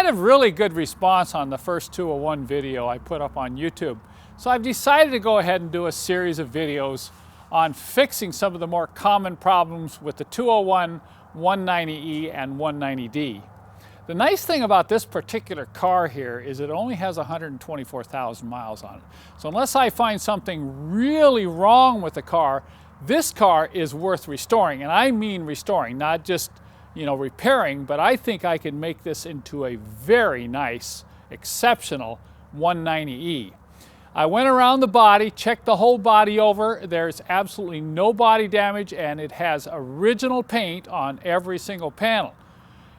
a really good response on the first 201 video I put up on YouTube. So I've decided to go ahead and do a series of videos on fixing some of the more common problems with the 201, 190E, and 190D. The nice thing about this particular car here is it only has 124,000 miles on it. So unless I find something really wrong with the car, this car is worth restoring. And I mean restoring, not just, repairing, but I think I can make this into a very nice, exceptional 190E. I went around the body, checked the whole body over. There's absolutely no body damage, and it has original paint on every single panel.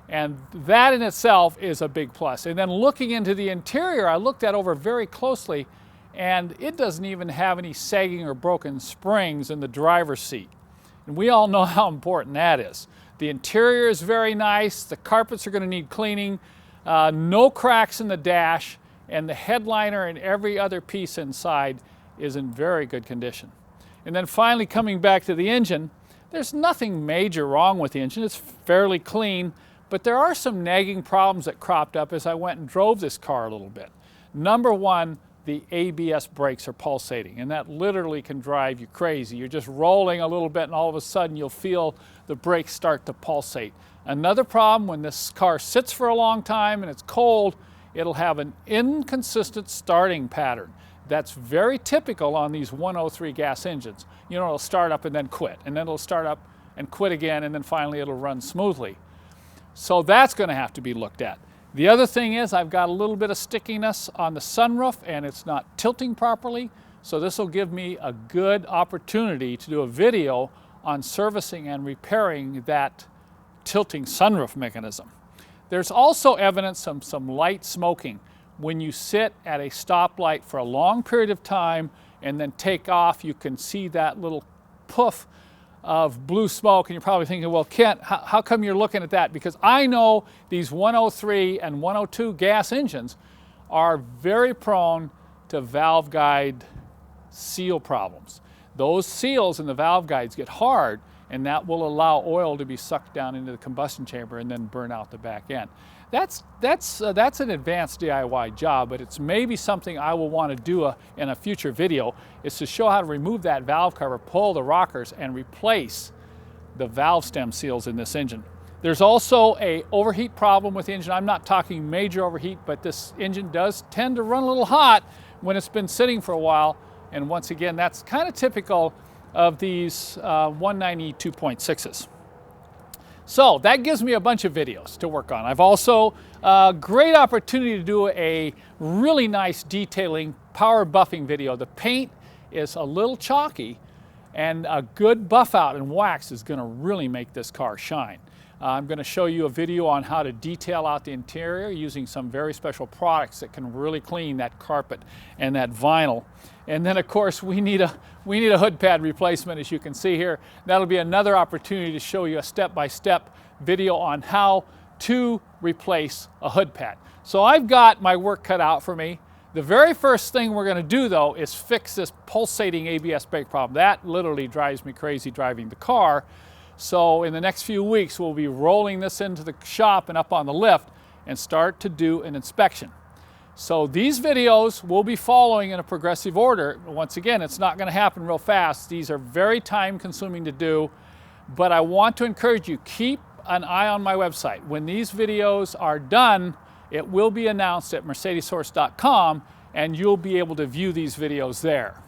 And that in itself is a big plus. And then looking into the interior, I looked at over very closely, and it doesn't even have any sagging or broken springs in the driver's seat. And we all know how important that is. The interior is very nice. The carpets are going to need cleaning. No cracks in the dash, and the headliner and every other piece inside is in very good condition. And then finally, coming back to the engine, there's nothing major wrong with the engine. It's fairly clean. But there are some nagging problems that cropped up as I went and drove this car a little bit. Number one, the ABS brakes are pulsating, and that literally can drive you crazy. You're just rolling a little bit, and all of a sudden you'll feel the brakes start to pulsate. Another problem, when this car sits for a long time and it's cold, it'll have an inconsistent starting pattern. That's very typical on these 103 gas engines. It'll start up and then quit, and then it'll start up and quit again, and then finally it'll run smoothly. So that's going to have to be looked at. The other thing is I've got a little bit of stickiness on the sunroof, and it's not tilting properly. So this will give me a good opportunity to do a video on servicing and repairing that tilting sunroof mechanism. There's also evidence of some light smoking. When you sit at a stoplight for a long period of time and then take off, you can see that little poof of blue smoke, and you're probably thinking, well, Kent, how come you're looking at that? Because I know these 103 and 102 gas engines are very prone to valve guide seal problems. Those seals in the valve guides get hard, and that will allow oil to be sucked down into the combustion chamber and then burn out the back end. That's an advanced DIY job, but it's maybe something I will want to do in a future video, is to show how to remove that valve cover, pull the rockers, and replace the valve stem seals in this engine. There's also an overheat problem with the engine. I'm not talking major overheat, but this engine does tend to run a little hot when it's been sitting for a while. And once again, that's kind of typical of these 190 2.6s. So that gives me a bunch of videos to work on. I've also a great opportunity to do a really nice detailing power buffing video. The paint is a little chalky, and a good buff out and wax is going to really make this car shine. I'm going to show you a video on how to detail out the interior using some very special products that can really clean that carpet and that vinyl. And then, of course, we need a hood pad replacement, as you can see here. That'll be another opportunity to show you a step-by-step video on how to replace a hood pad. So I've got my work cut out for me. The very first thing we're going to do, though, is fix this pulsating ABS brake problem. That literally drives me crazy driving the car. So in the next few weeks, we'll be rolling this into the shop and up on the lift and start to do an inspection. So these videos will be following in a progressive order. Once again, it's not going to happen real fast. These are very time consuming to do, but I want to encourage you, keep an eye on my website. When these videos are done, it will be announced at Mercedessource.com, and you'll be able to view these videos there.